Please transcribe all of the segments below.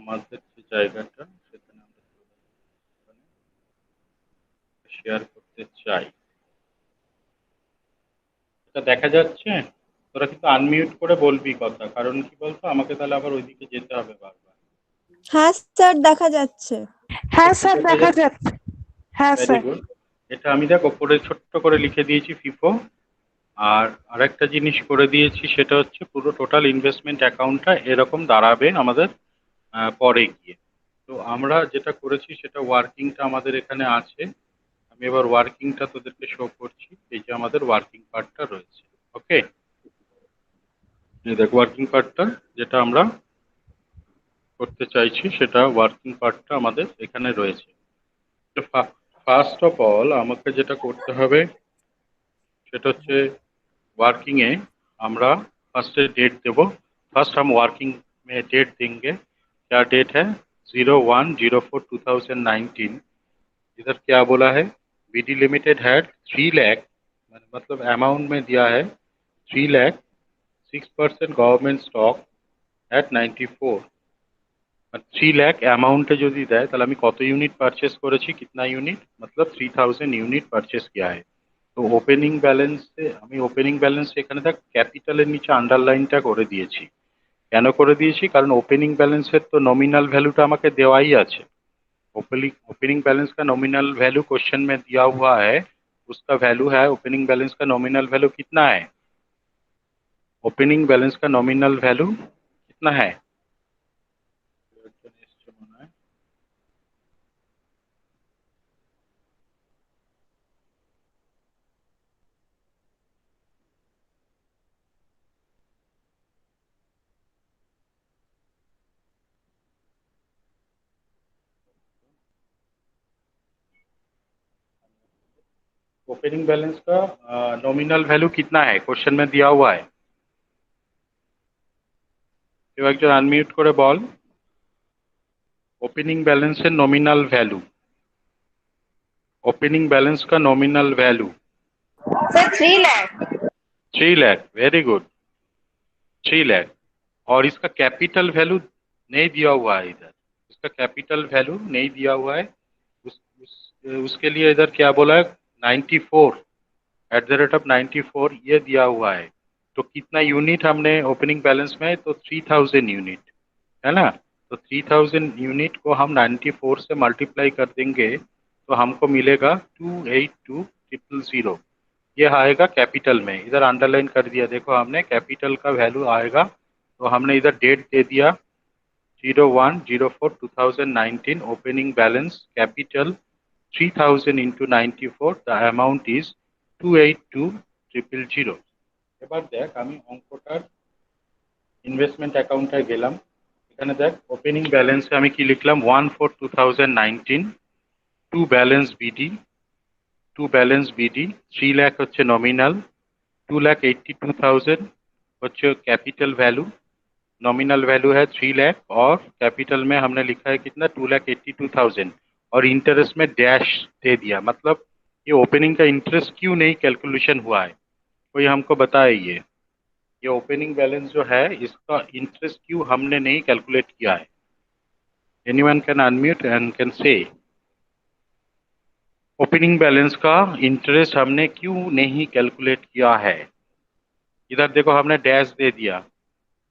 আমাদের যে জায়গাটা সেখানে আমরা শেয়ার করতে চাই। এটা দেখা যাচ্ছে? তোরা কিন্তু আনমিউট করে বলবি কথা, কারণ কি বলতো, আমাকে তাহলে আবার ওইদিকে যেতে হবে বারবার। হ্যাঁ স্যার, দেখা যাচ্ছে। হ্যাঁ স্যার, দেখা যাচ্ছে। হ্যাঁ ভেরি স্যার। গুড। এটা আমি দেখ ওপরে ছোট্ট করে লিখে দিয়েছি ফিফো। আর আরেকটা জিনিস করে দিয়েছি, সেটা হচ্ছে পুরো টোটাল ইনভেস্টমেন্ট অ্যাকাউন্টটা এরকম দাঁড়াবে আমাদের পরে গিয়ে। তো আমরা যেটা করেছি সেটা ওয়ার্কিংটা আমাদের এখানে আছে। আমি এবার ওয়ার্কিংটা তোদেরকে শো করছি। এই যে আমাদের ওয়ার্কিং পার্টটা রয়েছে। ওকে, এই দেখ ওয়ার্কিং পার্টটা যেটা আমরা করতে চাইছি, সেটা ওয়ার্কিং পার্টটা আমাদের এখানে রয়েছে। ফার্স্ট অফ অল আমাকে যেটা করতে হবে সেটা হচ্ছে वर्किंग है हमरा फर्स्ट डेट देव। फर्स्ट हम वर्किंग में डेट देंगे। क्या डेट है? 01/04/2019। इधर क्या बोला है? बीडी लिमिटेड हैड 3 लाख, मतलब अमाउंट में दिया है 3 lakh 6% government stock at 94। 3 lakh अमाउंटे जो দেয় তাহলে আমি কত ইউনিট পারচেজ করেছি, कितना यूनिट, मतलब 3000 यूनिट পারচেজ किया है। তো ওপেনিং ব্যালেন্সে আমি ওপেনিং ব্যালেন্স এখানে দেখ ক্যাপিটালের নিচে আন্ডারলাইনটা করে দিয়েছি। কেন করে দিয়েছি? কারণ ওপেনিং ব্যালেন্সের তো নমিনাল ভ্যালুটা আমাকে দেওয়াই আছে। ओपनिंग बैलेंस का नॉमिनल वैल्यू क्वेश्चन में दिया हुआ है। उसका वैल्यू है, ओपनिंग बैलेंस का नॉमिनल वैल्यू कितना है? ओपनिंग बैलेंस का नॉमिनल वैल्यू कितना है? ओपनिंग बैलेंस का नॉमिनल वैल्यू कितना है क्वेश्चन में दिया हुआ है। কেউ একজন আনমিউট করে বল ओपनिंग बैलेंस है नॉमिनल वैल्यू। ओपनिंग बैलेंस का nominal value sir 3 lakh. 3 lakh. Very good, 3 lakh. और इसका कैपिटल वैल्यू नहीं दिया हुआ है इधर। इसका कैपिटल वैल्यू नहीं दिया हुआ है। उसके लिए इधर क्या बोला है? 94 @ 94 ये दिया हुआ है। तो कितना यूनिट हमने ओपनिंग बैलेंस में? तो 3000 यूनिट है ना। तो 3000 यूनिट को हम 94 से मल्टीप्लाई कर देंगे तो हमको मिलेगा 282000। ये आएगा कैपिटल में, इधर अंडरलाइन कर दिया। देखो हमने कैपिटल का वैल्यू आएगा, तो हमने इधर डेट दे दिया 01/04/2019। Opening balance capital 3000 into 94, the amount is 282000। এবার দেখ আমি অঙ্কটার ইনভেস্টমেন্ট অ্যাকাউন্টে গেলাম। এখানে দেখ ওপেনিং ব্যালেন্সে আমি কি লিখলাম? 1/4/2019 টু ব্যালেন্স বিডি, 3 লাখ হচ্ছে নমিনাল, 2,82,000 হচ্ছে कैपिटल वैल्यू। नॉमिनल वैल्यू है 3 लाख और कैपिटल में हमने लिखा है कितना? 2,82,000। और इंटरेस्ट में डैश दे दिया। मतलब ये ओपनिंग का इंटरेस्ट क्यों नहीं कैलकुलेशन हुआ है, कोई हमको बताए। ये ओपनिंग बैलेंस जो है इसका इंटरेस्ट क्यों हमने नहीं कैलकुलेट किया है? Anyone can unmute and can say opening balance का इंटरेस्ट हमने क्यों नहीं कैलकुलेट किया है। इधर देखो हमने डैश दे दिया,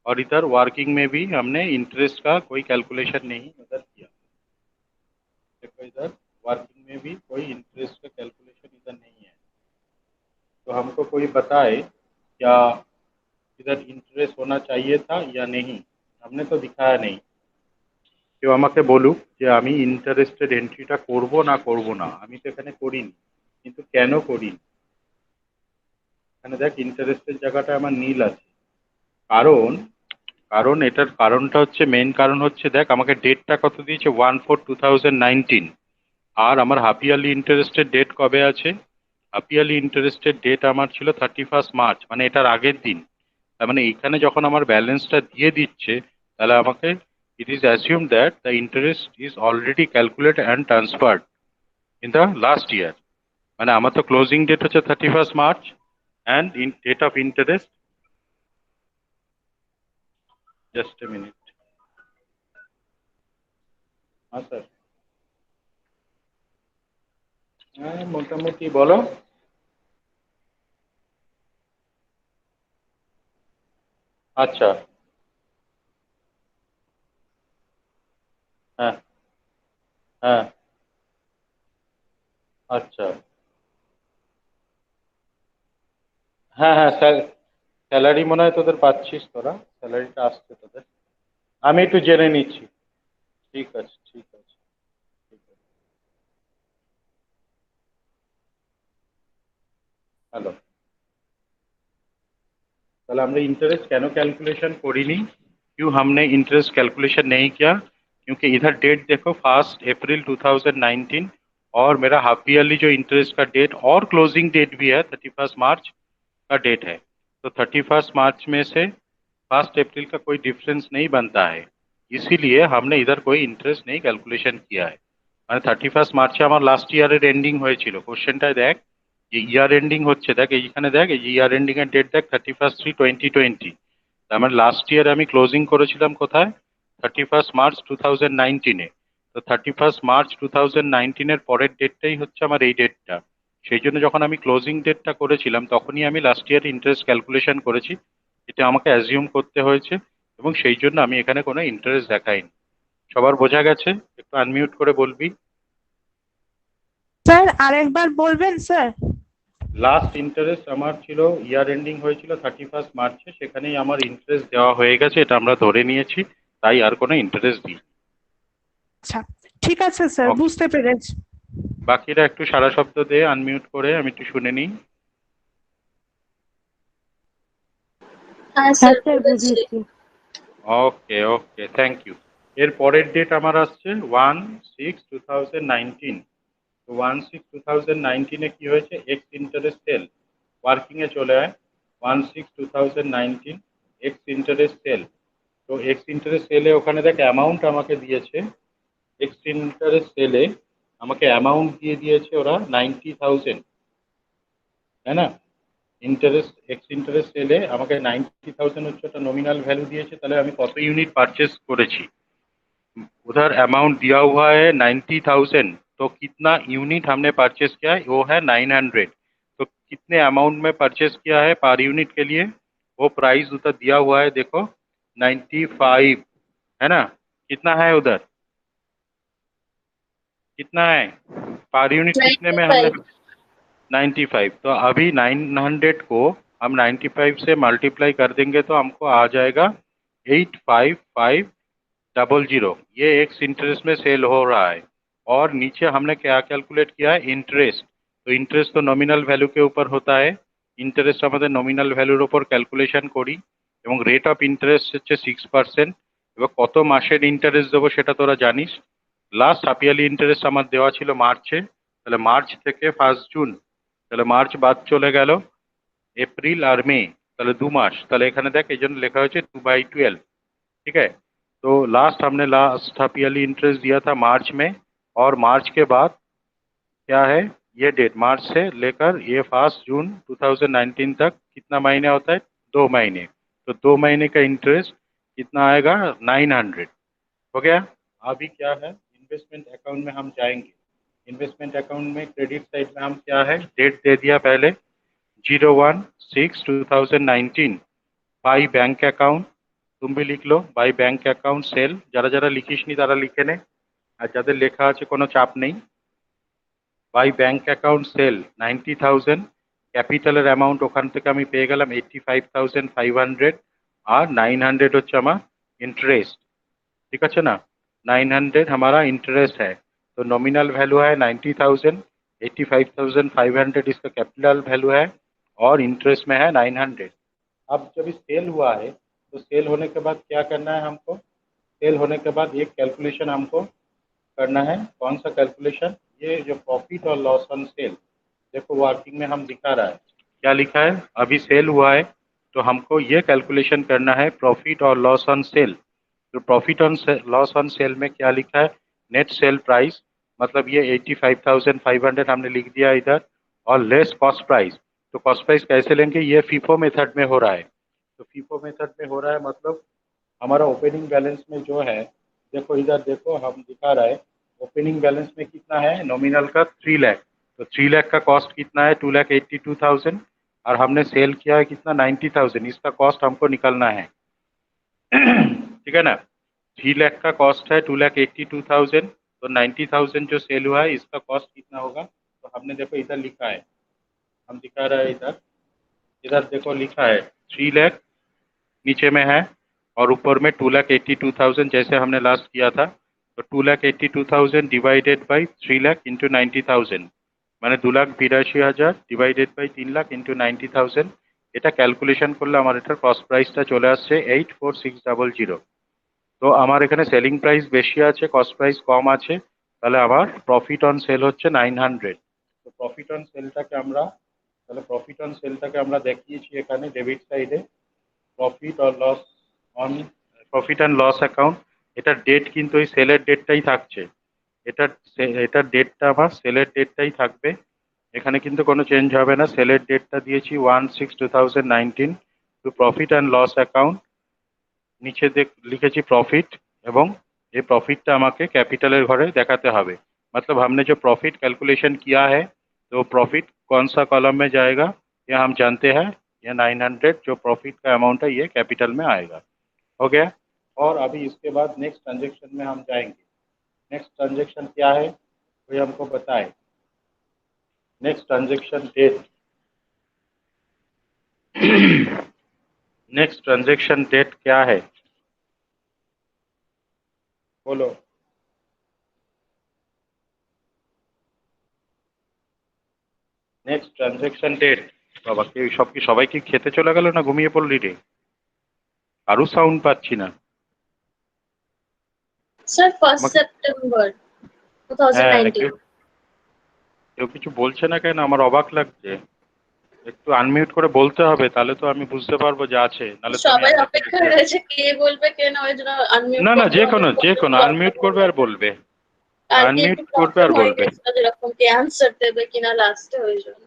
और इधर वर्किंग में भी हमने इंटरेस्ट का कोई कैलकुलेशन नहीं इधर किया। देखो इधर वर्किंग में भी कोई इंटरेस्ट का कैलकुलेशन इधर नहीं है। तो हमको कोई बताए क्या इधर इंटरेस्ट होना चाहिए था या नहीं, हमने तो दिखाया नहीं। কেউ আমাকে বলুক যে আমি ইন্টারেস্টেড এন্ট্রিটা করব না করব না। আমি তো এখানে করিনি, কিন্তু কেন করিনি? এখানে দেখ ইন্টারেস্টের জায়গাটা আমার নীল আছে। কারণ কারণ এটার কারণটা হচ্ছে, মেন কারণ হচ্ছে, দেখ আমাকে ডেটটা কত দিয়েছে? 1/4/2019। আর আমার হাফ ইয়ারলি ইন্টারেস্টের ডেট কবে আছে? হাফ ইয়ারলি ইন্টারেস্টের ডেট আমার ছিল 31 মার্চ, মানে এটার আগের দিন। তার মানে এখানে যখন আমার ব্যালেন্সটা দিয়ে দিচ্ছে, তাহলে আমাকে it is assumed that the interest is already calculated and transferred in the last year। মানে আমার তো ক্লোজিং ডেট হচ্ছে 31 March and in date of interest, just a minute, हाँ सर। হ্যাঁ মোটামুটি বলো। আচ্ছা। হ্যাঁ হ্যাঁ। আচ্ছা। হ্যাঁ হ্যাঁ স্যালারি মনে হয় তোদের পাচ্ছিস, তোরা স্যালারিটা আসছে তোদের। আমি একটু জেনে নিচ্ছি। ঠিক আছে ঠিক আছে। ঠিক আছে। হ্যালো। তাহলে আমরা इंटरेस्ट क्यों कैलकुलेशन करिनी, क्यों हमने इंटरेस्ट कैलकुलेशन नहीं किया? क्योंकि इधर डेट देखो 1 अप्रैल 2019 और मेरा हाफ ईयरली जो इंटरेस्ट का डेट और क्लोजिंग डेट भी है 31 मार्च का डेट है। तो 31 मार्च में से 1 अप्रैल का कोई डिफरेंस नहीं बनता है, इसीलिए हमने इधर कोई इंटरेस्ट नहीं कैलकुलेशन किया है। মানে 31 মার্চে আমার লাস্ট ইয়ারের এন্ডিং হয়েছিল, কোশ্চেনটায় দেখ যে ইয়ার এন্ডিং হচ্ছে, দেখ এইখানে দেখ এই যে ইয়ার এন্ডিং এর ডেট দেখ 31/3/2020। তার মানে লাস্ট ইয়ার আমি ক্লোজিং করেছিলাম কোথায়? 31 মার্চ 2019-এ। তো 31 মার্চ 2019 এর পরের ডেটটাই হচ্ছে আমার এই ডেটটা। সেই জন্য যখন আমি ক্লোজিং ডেটটা করেছিলাম তখনই আমি লাস্ট ইয়ার ইন্টারেস্ট ক্যালকুলেশন করেছি, এটা আমাকে অ্যাজিউম করতে হয়েছে এবং সেই জন্য আমি এখানে কোনো ইন্টারেস্ট দেখাইনি। সবার বোঝা গেছে? একটু আনমিউট করে বলবি। স্যার আরেকবার বলবেন স্যার? লাস্ট ইন্টারেস্ট আমার ছিল, ইয়ার এন্ডিং হয়েছিল 31 মার্চে, সেখানেই আমার ইন্টারেস্ট দেওয়া হয়ে গেছে, এটা আমরা ধরে নিয়েছি, তাই আর কোনো ইন্টারেস্ট দিই। আচ্ছা ঠিক আছে স্যার, ওকে। বুঝতে পেরেছি। বাকিরা একটু সারা শব্দ দে আনমিউট করে, আমি একটু শুনে নিই। হ্যাঁ হ্যাঁ স্যার স্যার বুঝেছি। বুঝেছি। ওকে ওকে, থ্যাংক ইউ। এর পরের ডেট আমার আসছে 1/6/2019। তো 1/6/2019-এ কি হয়েছে? এক্স ইন্টারেস্ট সেল ওয়ার্কিং এ চলে আয়। 1/6/2019 এক্স ইন্টারেস্ট সেল। তো এক্স ইন্টারেস্ট সেলে ওখানে দেখ অ্যামাউন্ট আমাকে দিয়েছে, এক্স ইন্টারেস্ট সেলে আমাকে অ্যামাউন্ট দিয়ে দিয়েছে ওরা 90,000, তাই না? इंटरेस्ट एक्स इंटरेस्ट सेले আমাকে 90,000 হচ্ছে ওটা नॉमिनल वैल्यू दिए, তাহলে আমি কত ইউনিট পারচেज করেছি? उधर अमाउंट दिया हुआ है 90,000, तो कितना यूनिट हमने परचेज किया है? वो है 900। तो कितने अमाउंट में परचेज किया है पर यूनिट के लिए? वो प्राइस उधर दिया हुआ है, देखो 95, है ना? कितना है उधर, कितना है पर यूनिट, कितने में हमने? 95। 95। तो अभी 900 को हम 95 से मल्टीप्लाई कर देंगे तो हमको आ जाएगा 85500। ये एक्स इंटरेस्ट में सेल हो रहा है। और नीचे हमने क्या कैलकुलेट किया है? इंटरेस्ट। तो इंटरेस्ट तो नॉमिनल वैल्यू के ऊपर होता है, इंटरेस्ट हमारे नॉमिनल वैल्यूर ऊपर ক্যালকুলেশন করি এবং রেট অফ ইন্টারেস্ট হচ্ছে 6%। এবার কত মাসের ইন্টারেস্ট দেবো সেটা তোরা জানিস। লাস্ট হাফ ইয়ারলি ইন্টারেস্ট আমার দেওয়া ছিল মার্চে, তাহলে মার্চ থেকে 1 জুন, তাহলে মার্চ বাদ চলে গেল, এপ্রিল আর মে, তাহলে 2 মাস। তাহলে এখানে দেখ এই জন্য লেখা হয়েছে 2/12। ठीक है। तो लास्ट हमने लास्ट हाफ ईयरली इंटरेस्ट दिया था मार्च में, और मार्च के बाद क्या है? ये डेट मार्च से लेकर ये 1 जून 2019 तक कितना महीने होता है? 2 महीने। तो 2 महीने का इंटरेस्ट कितना आएगा? 900। हो गया। अभी क्या है? इन्वेस्टमेंट अकाउंट में हम जाएंगे। इन्वेस्टमेंट अकाउंट में क्रेडिट साइड में हम क्या है? डेट दे दिया पहले 01/6/2019 बाई बैंक अकाउंट। तुम भी लिख लो बाई बैंक अकाउंट सेल, যারা যারা লিখিসনি তারা লিখে নে, আর যাদের লেখা আছে কোনো চাপ নেই। বাই ব্যাংক অ্যাকাউন্ট সেল 90,000, ক্যাপিটালের অ্যামাউন্ট ওখান থেকে আমি পেয়ে গেলাম 85,500, আর 900 হচ্ছে আমার इंटरेस्ट। ठीक है ना? 900 हमारा इंटरेस्ट है। तो नॉमिनल वैल्यू है 90,000, 85,500 इसका कैपिटल वैल्यू है, और इंटरेस्ट में है 900। अब जब सेल हुआ है तो सेल होने के बाद क्या करना है हमको? सेल होने के बाद एक कैलकुलेशन हमको करना है। कौन सा कैलकुलेशन? ये जो प्रॉफिट और लॉस ऑन सेल, देखो वर्किंग में हम दिखा रहा है, क्या लिखा है? अभी सेल हुआ है तो हमको ये कैलकुलेशन करना है प्रॉफिट और लॉस ऑन सेल। तो profit on loss on sale में क्या लिखा है? नेट सेल प्राइस, मतलब ये 85,500 हमने लिख दिया इधर, और लेस कॉस्ट प्राइस। तो कॉस्ट प्राइस कैसे लेंगे? ये फीफो मेथड में हो रहा है। तो फीफो मेथड में हो रहा है मतलब हमारा ओपनिंग बैलेंस में जो है देखो इधर देखो हम दिखा रहा है ओपनिंग बैलेंस में कितना है नॉमिनल का 3 लाख। तो 3 लाख का कॉस्ट कितना है 2,82,000 और हमने सेल किया है कितना 90,000। इसका कॉस्ट हमको निकालना है ठीक है ना। 3 लाख का कॉस्ट है 2,82,000 तो 90,000 जो सेल हुआ है इसका कॉस्ट कितना होगा। तो हमने देखो इधर लिखा है हम दिखा रहे हैं इधर इधर देखो लिखा है 3 लाख नीचे में है और ऊपर में 2,82,000 जैसे हमने लास्ट किया था। तो 2,82,000 डिवाइडेड बाई 3 लाख इंटू 90,000 মানে 2,82,000 ডিভাইডেড বাই 3 লাখ ইন্টু 90,000 এটা ক্যালকুলেশন করলে আমার এটার কস্ট প্রাইসটা চলে আসছে 84600। তো আমার এখানে সেলিং প্রাইস বেশি আছে কস্ট প্রাইস কম আছে তাহলে আমার প্রফিট অন সেল হচ্ছে 900। তো প্রফিট অন সেলটাকে আমরা দেখিয়েছি এখানে ডেবিট সাইডে profit or loss on profit and loss account. এটার ডেট কিন্তু ওই সেলের ডেটটাই থাকছে। এটার ডেটটা আমার সেলের ডেটটাই থাকবে এখানে কিন্তু কোনো চেঞ্জ হবে না। সেলের ডেটটা দিয়েছি 1/6/2019 to profit and loss account নিচে লিখেছি প্রফিट এবং ये प्रॉफिट আমাকে कैपिटल घरे देखाते হবে। मतलब हमने जो प्रॉफिट कैलकुलेशन किया है तो प्रॉफिट कौन सा कॉलम में जाएगा ये हम जानते हैं। ये 900 जो प्रॉफिट का अमाउंट है ये कैपिटल में आएगा। हो गया। और अभी इसके बाद नेक्स्ट ट्रांजेक्शन में हम जाएंगे। नेक्स्ट ट्रांजेक्शन क्या है कोई हमको बताए। Next transaction date next transaction date क्या है बोलो। नेक्स्ट ट्रांजेक्शन डेट বাবা কেউ সব কি সবাই কি খেতে চলে গেল না ঘুমিয়ে পড়লি রে কারু সাউন্ড পাচ্ছি না। Sir, 1st আমাকে September হ্যাঁ 2019. কেউ কেউ কিছু বলছে না কেন আমার অবাক লাগছে। একটু আনমিউট করে বলতে হবে তাহলে তো আমি বুঝতে পারবো যে আছে নাহলে তো আমি সবাই একা একা অপেক্ষা বসে আছি। রয়েছে কে বলবে কে না ওই জন্য আনমিউট না না করতে যে হবে কোনো আনমিউট করবে আর বলবে কালকে আনমিউট একটু করবে প্রবলেম আর হয়ে বলবে। গেছিল যেরকম কে আনসার দেবে কিনা লাস্টে ওই জন্য।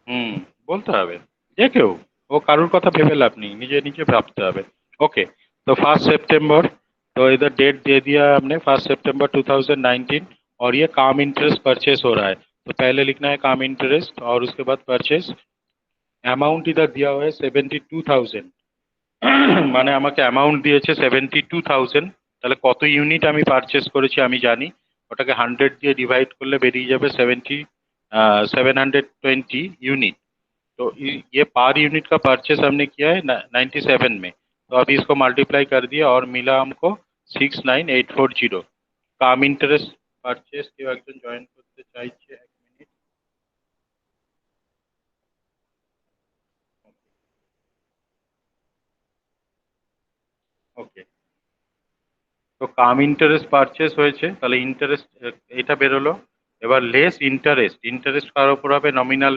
হুম বলতে হবে যে কেউ ও কারুর কথা ভেবে लाभ नहीं নিজে নিজে ভাবতে হবে। ओके तो 1 सितंबर तो इधर डेट दे दिया हमने 1 सितंबर 2019 और ये काम इंटरेस्ट परचेस हो रहा है। तो पहले लिखना है काम इंटरेस्ट और उसके बाद परचेस अमाउंट इधर दिया हुआ है 72,000 মানে আমাকে অ্যামাউন্ট দিয়েছে 72,000 তাহলে কত ইউনিট আমি পারচেস করেছি আমি জানি ওটাকে 100 দিয়ে ডিভাইড করলে বেরিয়ে যাবে 720 यूनिट। तो ये पर यूनिट का परचेस हमने किया है 97 में। तो अभी इसको मल्टीप्लाई कर दिया और मिला हमको 69840। काम इंटरेस्ट परचेस কেউ একজন জয়েন করতে চাইছে 1 মিনিট। ওকে তো কাম ইন্টারেস্ট পারচেস হয়েছে তাহলে ইন্টারেস্ট এটা বেরোলো। এবার লেস ইন্টারেস্ট ইন্টারেস্ট কার উপর হবে নমিনাল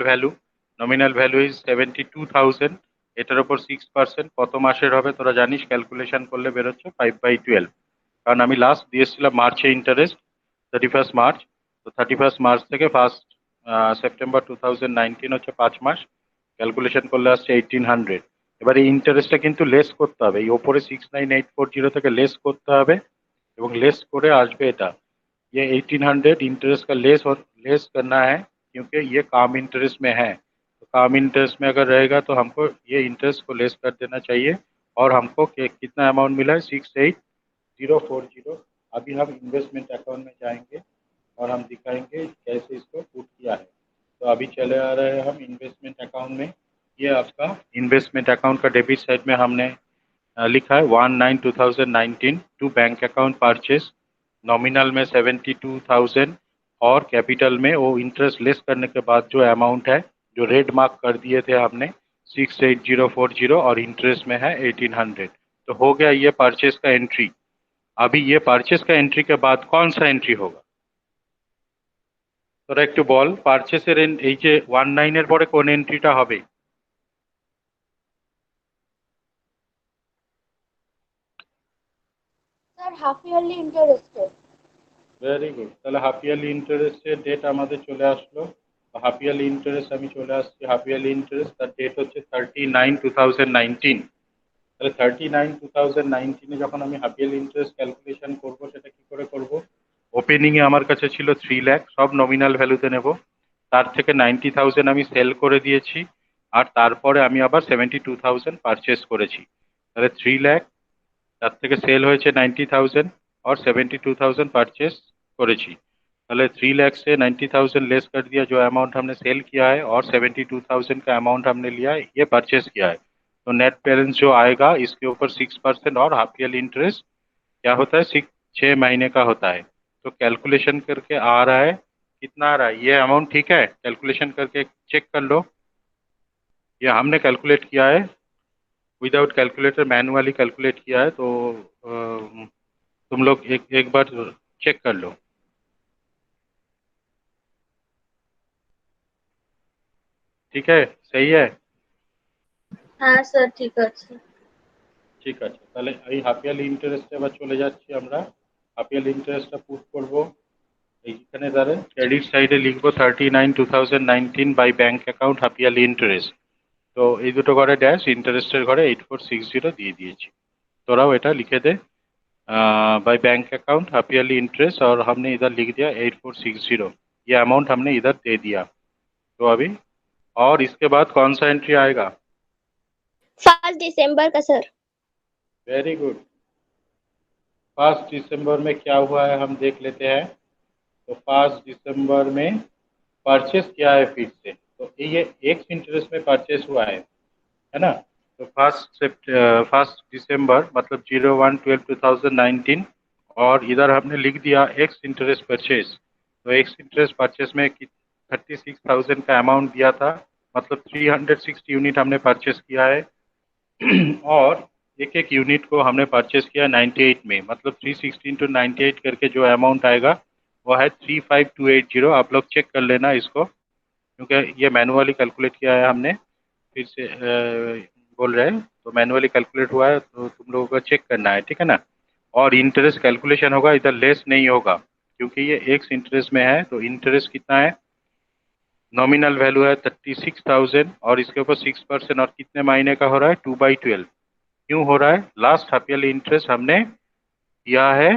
ভ্যালু ইজ 72,000 এটার উপর 6% কত মাসের হবে তোরা জানিস ক্যালকুলেশন করলে বেরোচ্ছে 5/12 কারণ আমি লাস্ট দিয়েছিলাম মার্চে ইন্টারেস্ট 31 মার্চ। তো 31 মার্চ থেকে 1 সেপ্টেম্বর 2019 হচ্ছে 5 মাস ক্যালকুলেশন করলে আসছে 1800। এবার এই ইন্টারেস্টটা কিন্তু লেস করতে হবে এই ওপরে 69840 থেকে লেস করতে হবে এবং लेस করে আসবে এটা। ये 1800 इंटरेस्ट का लेस करना है क्योंकि ये काम इंटरेस्ट में है। तो काम इंटरेस्ट में अगर रहेगा तो हमको ये इंटरेस्ट को लेस कर देना चाहिए और हमको कितना अमाउंट मिला है 68040। अभी हम इन्वेस्टमेंट अकाउंट में जाएंगे और हम दिखाएंगे कैसे इसको पुट किया है। तो अभी चले आ रहे हैं हम इन्वेस्टमेंट अकाउंट में। ये आपका इन्वेस्टमेंट अकाउंट का डेबिट साइड में हमने लिखा है 1/9/2019 to bank account purchase nominal में 72,000 और कैपिटल में वो इंटरेस्ट लेस करने के बाद जो अमाउंट है जो रेड मार्क कर दिए थे हमने 68040 और इंटरेस्ट में है 1800। तो हो गया ये परचेस का एंट्री। अभी ये परचेस का एंट्री के बाद कौन सा एंट्री होगा তোরা একটু বল পারচেসের এই যে 19 এর পরে কোন এন্ট্রিটা হবে। Sir half yearly interested. Very good তাহলে হাফ ইয়ারলি ইন্টারেস্টের ডেট আমাদের চলে আসলো। হাফ ইয়ারলি ইন্টারেস্ট আমি চলে আসছি হাফ ইয়ারলি ইন্টারেস্ট তার ডেট হচ্ছে 39/2019 তাহলে 39,2019 যখন আমি হাফ ইয়ারলি ইন্টারেস্ট ক্যালকুলেশন করব সেটা কি করে করব? ওপেনিং এ আমার কাছে ছিল 3 লাখ, সব নমিনাল ভ্যালুতে নেব। তার থেকে 90,000 আমি সেল করে দিয়েছি, আর তারপরে আমি আবার 72,000 পারচেস করেছি। তাহলে 3 লাখ, তার থেকে सेल হয়েছে 90,000 और 72,000 परचेस करेছি। তাহলে 3 लाख से 90,000 लेस कर दिया, जो अमाउंट हमने सेल किया है, और 72,000 का अमाउंट हमने लिया है, ये परचेस किया है। तो नेट बैलेंस जो आएगा इसके ऊपर 6% और हाफ ईयरली इंटरेस्ट क्या होता है, 6 महीने का होता है। तो कैलकुलेशन करके आ रहा है, कितना आ रहा है ये अमाउंट? ठीक है, कैलकुलेशन करके चेक कर लो। ये हमने कैलकुलेट किया है, विदाउट कैलकुलेटर मैनुअली कैलकुलेट किया है। तो तुम लोग एक एक बार चेक कर लो। ठीक है, सही है। হ্যাঁ স্যার ঠিক আছে। ঠিক আছে, তাহলে এই হাফ ইয়ারলি ইন্টারেস্টে এবার চলে যাচ্ছি আমরা। হাফ ইয়ারলি ইন্টারেস্টটা পুট করব এইখানে, দাঁড়ান ক্রেডিট সাইডে লিখবো 39/2019 by bank account half yearly interest. তো এই দুটো ঘরে ড্যাশ, ইন্টারেস্টের ঘরে 8460 দিয়ে দিয়েছি। তোরাও এটা लिखे दे, by bank account half yearly interest, और हमने इधर लिख दिया 8460, ये अमाउंट हमने इधर दे दिया। तो अभी और इसके बाद कौन सा एंट्री आएगा? 1 दिसंबर का सर। Very good. 1 दिसंबर में क्या हुआ है हम देख लेते हैं। तो 1 दिसंबर में परचेस किया है फिर से, तो ये एक इंटरेस्ट में परचेस हुआ है ना। तो 1 दिसंबर मतलब 01/12/2019, और इधर हमने लिख दिया एक्स इंटरेस्ट परचेस। तो एक्स इंटरेस्ट परचेस में 36,000 का अमाउंट दिया था, मतलब 360 यूनिट हमने परचेस किया है। और एक एक यूनिट को हमने परचेस किया 98 में, मतलब 360 इंटू 98 करके जो अमाउंट आएगा वो है 35,280। आप लोग चेक कर लेना इसको, क्योंकि ये मैनुअली कैलकुलेट किया है हमने। फिर से बोल रहे हैं, तो मैनुअली कैलकुलेट हुआ है, तो तुम लोगों को चेक करना है, ठीक है ना। और इंटरेस्ट कैलकुलेशन होगा, इधर लेस नहीं होगा, क्योंकि ये एक्स इंटरेस्ट में है। तो इंटरेस्ट कितना है, नॉमिनल वैल्यू है 36,000, और इसके ऊपर 6%, और कितने महीने का हो रहा है, 2/12। क्यों हो रहा है, लास्ट हाफ ईयरली इंटरेस्ट हमने दिया है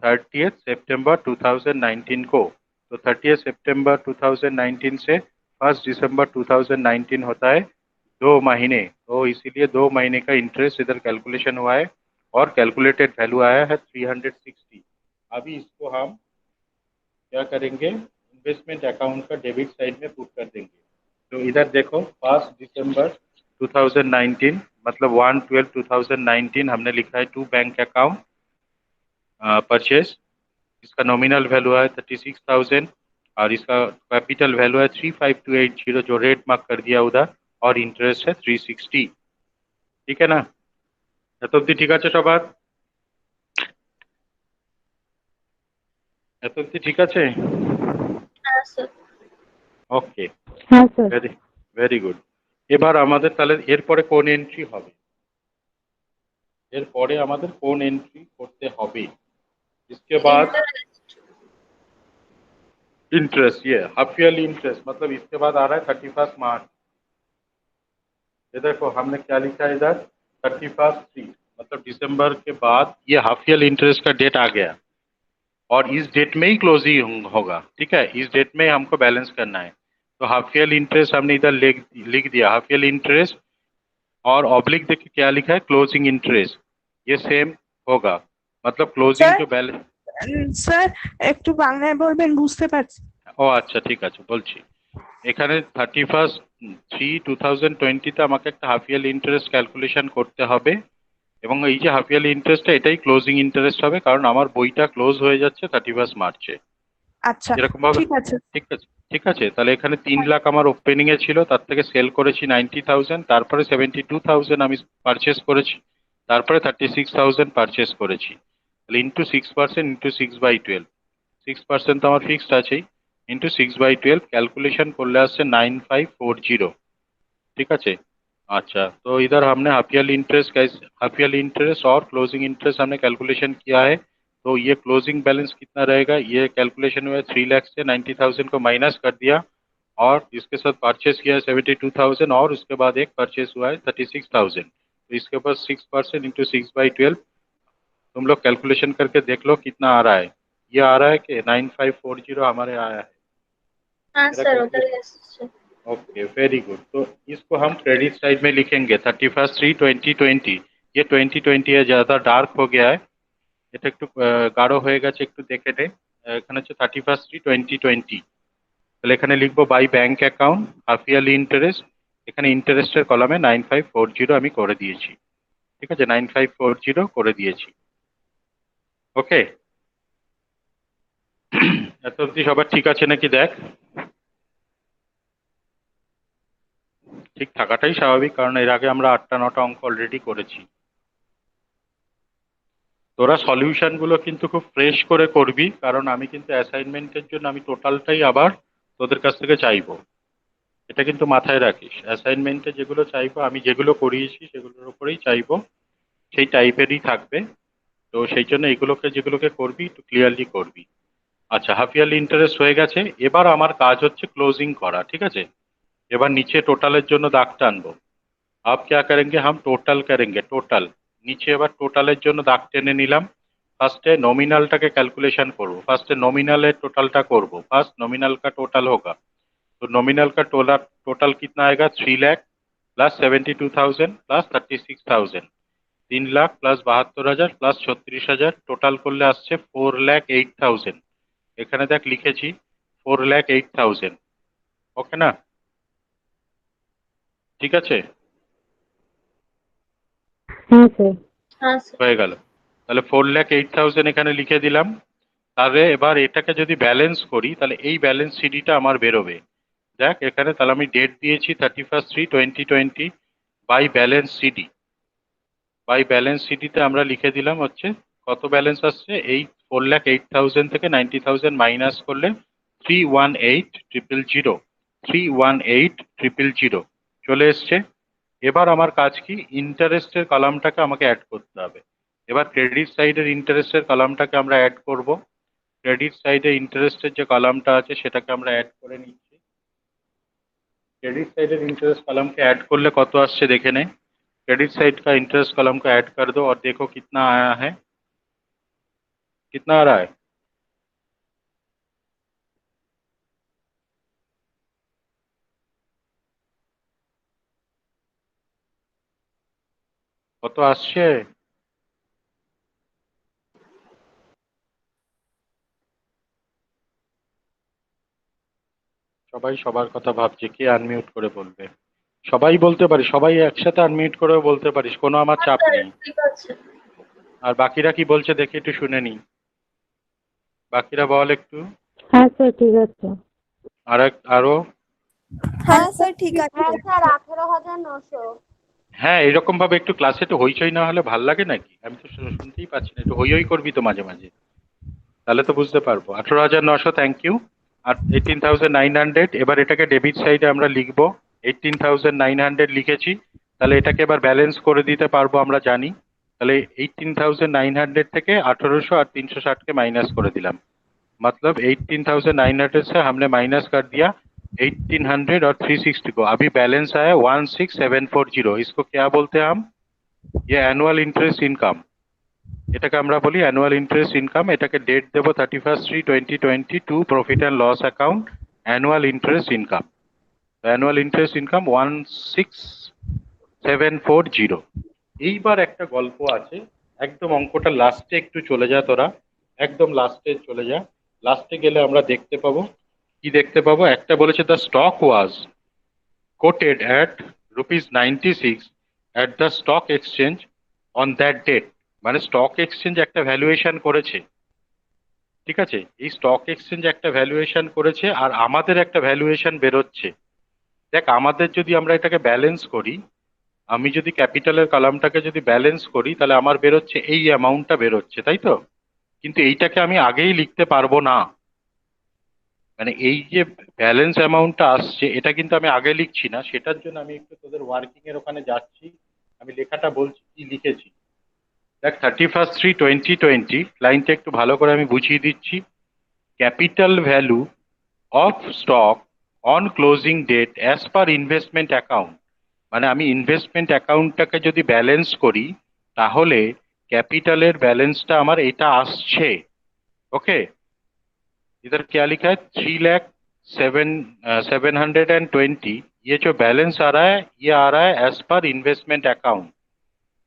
30 सितंबर 2019 को। तो 30 सितंबर 2019 से 1 दिसंबर 2019 होता है 2 महीने, तो इसीलिए 2 महीने का इंटरेस्ट इधर कैलकुलेशन हुआ है, और कैलकुलेटेड वैल्यू आया है 360। अभी इसको हम क्या करेंगे, इन्वेस्टमेंट अकाउंट का डेबिट साइड में पुट कर देंगे। तो इधर देखो 1 दिसंबर 2019 मतलब 1/12/2019 हमने लिखा है टू बैंक अकाउंट परचेस। इसका नॉमिनल वैल्यू है 36,000, और इसका कैपिटल वैल्यू है 35,280, जो रेट मार्क कर दिया उधर, और इंटरेस्ट है 360। ठीक है ना, এত অবধি ঠিক আছে সবার? এত অবধি ঠিক আছে? হ্যাঁ স্যার। ওকে, হ্যাঁ স্যার। Very very good. এবার আমাদের তাহলে এরপরে কোন এন্ট্রি হবে, এরপরে আমাদের কোন এন্ট্রি করতে হবে? इसके बाद इंटरेस्ट, ये हाफ ईयरली इंटरेस्ट, मतलब इसके बाद आ रहा है 31 मार्च। ये देखो हमने क्या लिखा है इधर, 31 मतलब दिसंबर के बाद ये हाफ ईयरली इंटरेस्ट का डेट आ गया, और इस डेट में ही क्लोजिंग होगा। ठीक है, इस डेट में हमको बैलेंस करना है। तो हाफ ईयरली इंटरेस्ट हमने इधर लिख दिया, हाफ ईयरली इंटरेस्ट, और ऑब्लिक देखिए क्या लिखा है, क्लोजिंग इंटरेस्ट, ये सेम होगा, मतलब क्लोजिंग जो बैलेंस। স্যার একটু বাংলায় বলবেন, বুঝতে পারছি। ও আচ্ছা, ঠিক আছে বলছি। এখানে 31/3/2020 আমাকে একটা হাফ ইয়ারলি ইন্টারেস্ট ক্যালকুলেশন করতে হবে, এবং এই যে হাফ ইয়ারলি ইন্টারেস্টটা এটাই ক্লোজিং ইন্টারেস্ট হবে, কারণ আমার বইটা ক্লোজ হয়ে যাচ্ছে 31 মার্চে। আচ্ছা এরকম ভাবে, ঠিক আছে। ঠিক আছে, ঠিক আছে। তাহলে এখানে 3 লাখ আমার ওপেনিং এ ছিল, তার থেকে সেল করেছি 90,000, তারপরে 72,000 আমি পারচেস করেছি, তারপরে 36,000 পারচেস করেছি। তাহলে ইন্টু 6% ইন্টু 6/12, 6% তো আমার ফিক্সড আছেই, ইন্টু 6/12 कैलकुलेशन করলে আসছে 9540। ঠিক আছে, अच्छा तो इधर हमने half yearly interest half yearly interest और क्लोजिंग इंटरेस्ट हमने कैलकुलेशन किया है। तो ये क्लोजिंग बैलेंस कितना रहेगा, ये कैलकुलेशन में 3 लाख से 90,000 को माइनस कर दिया, और इसके साथ परचेस किया है 72,000, और उसके बाद एक परचेस हुआ है 36,000। तो इसके ऊपर 6% इंटू 6/12 तुम लोग कैलकुलेशन करके देख लो कितना आ रहा है। ये आ रहा है कि 9540 हमारे आया है हाँ मेरा सर उधर calculation. Yes sir. Okay very good. तो इसको हम क्रेडिट साइड में लिखेंगे 31/3/2020। ये 2020 है, ज़्यादा डार्क हो गया है, এটা একটু গাঢ় হয়ে গেছে, একটু দেখে নে। এখানে হচ্ছে 31/3/2020। তাহলে এখানে লিখবো by bank account half yearly interest. এখানে ইন্টারেস্টের কলামে 9540 আমি করে দিয়েছি। ঠিক আছে, 9540 করে দিয়েছি। ওকে, এত অবধি সবার ঠিক আছে নাকি দেখ। ঠিক থাকাটাই স্বাভাবিক, কারণ এর আগে আমরা 8টা-9টা অঙ্ক অলরেডি করেছি। তোরা সলিউশন গুলো কিন্তু খুব ফ্রেশ করে করবি, কারণ আমি কিন্তু অ্যাসাইনমেন্টের জন্য আমি টোটালটাই আবার তোদের কাছ থেকে চাইবো। এটা কিন্তু মাথায় রাখিস, অ্যাসাইনমেন্টে যেগুলো চাইবো আমি যেগুলো করিয়েছি সেগুলোর উপরেই চাইবো, সেই টাইপেরই থাকবে। তো সেই জন্য এগুলোকে যেগুলোকে করবি একটু ক্লিয়ারলি করবি। আচ্ছা, হাফ ইয়ারলি ইন্টারেস্ট হয়ে গেছে, এবার আমার কাজ হচ্ছে ক্লোজিং করা। ঠিক আছে, এবার নিচে টোটালের জন্য দাগ টানবো। अब क्या करेंगे, हम टोटल करेंगे, टोटल। নিচে এবার টোটালের জন্য দাগ টেনে নিলাম। ফার্স্টে নমিনালটাকে ক্যালকুলেশন করব, ফার্স্টে নমিনালের টোটালটা করব। फर्स्ट नॉमिनल का टोटल होगा, तो नॉमिनल का टोटल टोटल कितना आएगा, 3 lakh plus 72,000 plus 36,000, 3 lakh plus 72,000 plus 36,000, total করলে আসছে 4,08,000। এখানে দেখ লিখেছি 4,08,000। ওকে না, ঠিক আছে, হ্যাঁ স্যার। हाँ सर। হয়ে গেল। তাহলে 4,08,000 এখানে লিখে দিলাম। তাহলে এবার এটাকে যদি ব্যালেন্স করি তাহলে এই ব্যালেন্স সিডিটা আমার বেরোবে। দেখ এখানে, তাহলে আমি ডেট দিয়েছি 31/3/2020 by balance c d. By balance সিডিতে আমরা লিখে দিলাম হচ্ছে কত ব্যালেন্স আসছে, এই 4,08,000 থেকে 90,000 মাইনাস করলে 318,000, 318,000 চলে এসছে। এবার আমার কাজ কি, ইন্টারেস্টের কলামটাকে আমাকে অ্যাড করতে হবে। এবার ক্রেডিট সাইডের ইন্টারেস্টের কলামটাকে আমরা অ্যাড করব। ক্রেডিট সাইডে ইন্টারেস্টের যে কলামটা আছে সেটাকে আমরা অ্যাড করে নিচ্ছি। क्रेडिट साइड इंटरेस्ट कॉलम के ऐड कर ले कत आसছে देखे ने। क्रेडिट साइड का इंटरेस्ट कॉलम को ऐड कर दो और देखो कितना आया है, कितना आ रहा है। কত আসছে, সবাই সবার কথা ভাবছে, কে আনমিউট করে বলবে। সবাই বলতে পারি, সবাই একসাথে আনমিউট করেও বলতে পারিস, কোনো আমার हाँ চাপ सर নেই। ठीक আছে। আর বাকিরা কি বলছে দেখি একটু শুনে নি, বাকিরা বল একটু। হ্যাঁ স্যার ঠিক আছে। আরো হ্যাঁ স্যার ঠিক আছে। স্যার 18,900। হ্যাঁ, এরকম ভাবে একটু ক্লাসে একটু হইচই না হলে ভাল লাগে নাকি, আমি তো শুনতেই পাচ্ছি না, একটু হই হই করবি তো মাঝে মাঝে, তাহলে তো বুঝতে পারবো। 18,900, থ্যাংক ইউ। আর 18,900, এবার এটাকে ডেবিট সাইডে আমরা লিখবো। 18,900 লিখেছি, তাহলে এটাকে এবার ব্যালেন্স করে দিতে পারবো আমরা জানি। তাহলে 18,900 থেকে 1800 আর 360 के माइनस করে দিলাম, मतलब 18,900 से हमने माइनस कर दिया 1800 और 360 को। अभी बैलेंस आया 16,740। इसको क्या बोलते हैं हम, ये एनुअल इंटरेस्ट इनकम, এটাকে আমরা বলি অ্যানুয়াল ইন্টারেস্ট ইনকাম। এটাকে ডেট দেব 31/3/2020 profit and loss account, annual interest income. Annual interest income 16,740। এইবার একটা গল্প আছে, একদম অঙ্কটা লাস্টে একটু চলে যা তোরা, একদম লাস্টে চলে যা। লাস্টে গেলে আমরা দেখতে পাবো, কি দেখতে পাবো, একটা বলেছে the stock was quoted at ₹96 at the stock exchange on that date। মানে স্টক এক্সচেঞ্জ একটা ভ্যালুয়েশন করেছে, ঠিক আছে, এই স্টক এক্সচেঞ্জ একটা ভ্যালুয়েশন করেছে আর আমাদের একটা ভ্যালুয়েশন বেরোচ্ছে। দেখ আমাদের যদি আমরা এটাকে ব্যালেন্স করি, আমি যদি ক্যাপিটালের কলামটাকে যদি ব্যালেন্স করি তাহলে আমার বেরোচ্ছে এই অ্যামাউন্টটা বেরোচ্ছে, তাই তো। কিন্তু এইটাকে আমি আগেই লিখতে পারবো না, মানে এই যে ব্যালেন্স অ্যামাউন্টটা আসছে এটা কিন্তু আমি আগে লিখছি না। সেটার জন্য আমি একটু তোদের ওয়ার্কিং এর ওখানে যাচ্ছি, আমি লেখাটা বলছি কি লিখেছি। দেখ 31/3/2020 লাইনটা একটু ভালো করে আমি বুঝিয়ে দিচ্ছি। Capital value of stock on closing date as per investment account মানে আমি ইনভেস্টমেন্ট অ্যাকাউন্টটাকে যদি ব্যালেন্স করি তাহলে ক্যাপিটালের ব্যালেন্সটা আমার এটা আসছে। ओके, इधर क्या लिखा है 3,07,720। ये जो बैलेंस आ रहा है ये आ रहा है एज पर इन्वेस्टमेंट अकाउंट।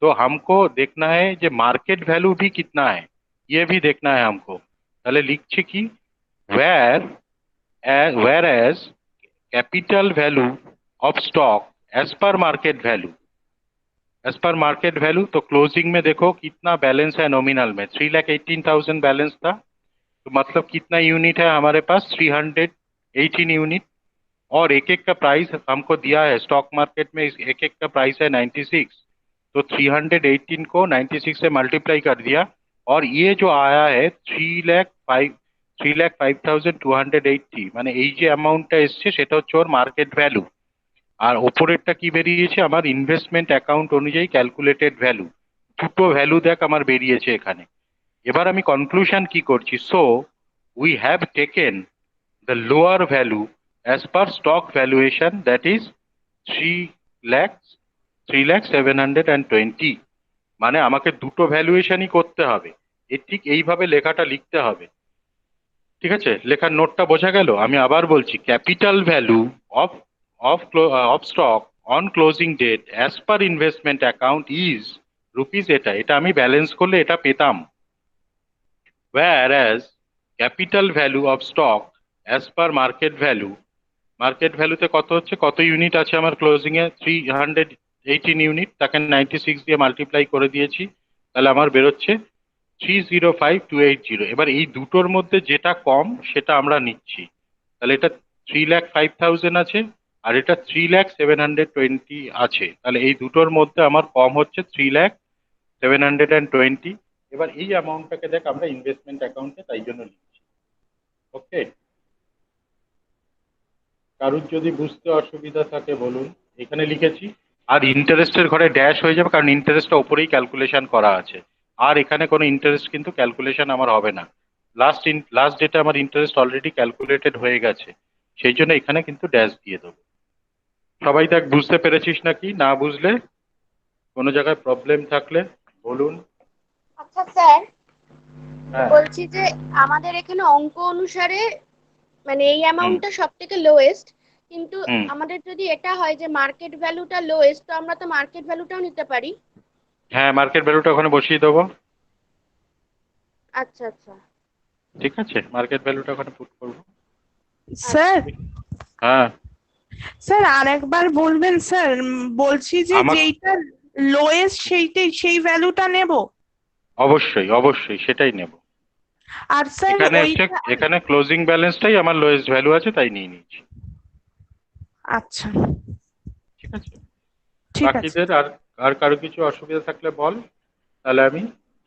तो हमको देखना है जो मार्केट वैल्यू भी कितना है ये भी देखना है हमको। তাহলে লিখছি কি where as capital value of stock as per market value, as per market value. तो क्लोजिंग में देखो कितना बैलेंस है नॉमिनल में 3,18,000 बैलेंस था। तो मतलब कितना यूनिट है हमारे पास 318 यूनिट। और एक एक का प्राइस हमको दिया है स्टॉक मार्केट में, एक एक का प्राइस है 96। तो 318 को 96 से मल्टीप्लाई कर दिया और ये जो आया है 3,05,280 মানে এই যে অ্যামাউন্টটা এসছে সেটা হচ্ছে ওর মার্কেট ভ্যালু। আর ওপরেরটা কি বেরিয়েছে আমার ইনভেস্টমেন্ট অ্যাকাউন্ট অনুযায়ী ক্যালকুলেটেড ভ্যালু। দুটো ভ্যালু দেখ আমার বেরিয়েছে এখানে। এবার আমি কনক্লুশন কি করছি, so we have taken the lower value as per stock valuation, that is 3,07,20। মানে আমাকে দুটো ভ্যালুয়েশনই করতে হবে। ঠিক এইভাবে লেখাটা লিখতে হবে। ঠিক আছে, লেখার নোটটা বোঝা গেল? আমি আবার বলছি capital value of of stock on closing date as per investment account is rupees. এটা আমি ব্যালেন্স করলে এটা পেতাম। whereas capital value of stock as per market value, market ভ্যালুতে কত হচ্ছে, কত ইউনিট আছে আমার ক্লোজিং এ 318 ইউনিট, তাকে 96 দিয়ে মাল্টিপ্লাই করে দিয়েছি, তাহলে আমার বেরোচ্ছে 305,280। এবার এই দুটোর মধ্যে যেটা কম সেটা আমরা নিচ্ছি। তাহলে এটা 3,05,000 আছে আর এটা 3,07,20 আছে। তাহলে এই দুটোর মধ্যে আমার কম হচ্ছে 3,07,20। এবার এই অ্যামাউন্টটাকে দেখ আমরা ইনভেস্টমেন্ট অ্যাকাউন্টে তাই জন্য লিখছি। ওকে, কারুর যদি বুঝতে অসুবিধা থাকে বলুন। এখানে লিখেছি আর ইন্টারেস্টের ঘরে ড্যাশ হয়ে যাবে কারণ ইন্টারেস্টটা ওপরেই ক্যালকুলেশন করা আছে। আর এখানে কোনো ইন্টারেস্ট কিন্তু ক্যালকুলেশন আমার হবে না। লাস্ট ডেটে আমার ইন্টারেস্ট অলরেডি ক্যালকুলেটেড হয়ে গেছে, সেই জন্য এখানে কিন্তু ড্যাশ দিয়ে দেবো। সবাই দেখ বুঝতে পেরেছিস নাকি? না বুঝলে কোনো জায়গায় প্রবলেম থাকলে বলুন। আচ্ছা স্যার, হ্যাঁ, বলছি যে আমাদের এখানে অঙ্ক অনুসারে মানে এই হুম অ্যামাউন্টটা সব থেকে লোয়েস্ট, কিন্তু হুম আমাদের যদি এটা হয় যে মার্কেট ভ্যালুটা লোয়েস্ট, তো আমরা তো মার্কেট ভ্যালুটাও নিতে পারি। হ্যাঁ, মার্কেট ভ্যালুটা ওখানে বসিয়ে দেবো। আচ্ছা আচ্ছা ঠিক আছে, মার্কেট ভ্যালুটা ওখানে পুট করবো। স্যার হ্যাঁ, স্যার আরেকবার বলবেন স্যার, বলছি যে আমার যেইটা লোয়েস্ট সেই ভ্যালুটা নেব। অবশ্যই অবশ্যই সেটাই নেব। আর স্যার এখানে হচ্ছে ওইটা এখানে ক্লোজিং ব্যালেন্সটাই আমার লোয়েস্ট ভ্যালু আছে তাই নিয়ে নিয়েছি। আচ্ছা ঠিক আছে, ঠিক আছে। বাকিদের আর আর কারো কিছু অসুবিধা থাকলে বল, তাহলে আমি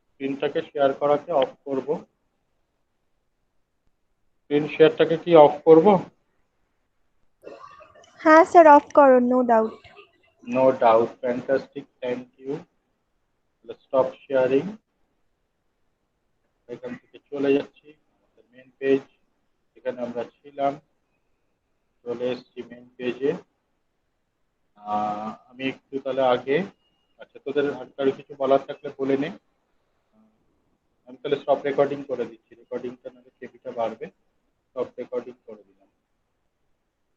স্ক্রিনটাকে শেয়ার করাকে অফ করব। স্ক্রিন শেয়ারটাকে কি অফ করব? हाँ सर ऑफ करो no doubt. No doubt, fantastic, thank you. Stop sharing. এখান থেকে চলে যাচ্ছি আমাদের মেন পেজ, এখানে আমরা ছিলাম, চলে এসেছি মেন পেজে। আমি একটু তাহলে আগে, আচ্ছা তোদের আর কারো কিছু বলার থাকলে বলে নে। আমি তাহলে স্টপ রেকর্ডিং করে দিচ্ছি, রেকর্ডিংটা নাহলে কেবিটা বাড়বে। স্টপ রেকর্ডিং করে দিলাম।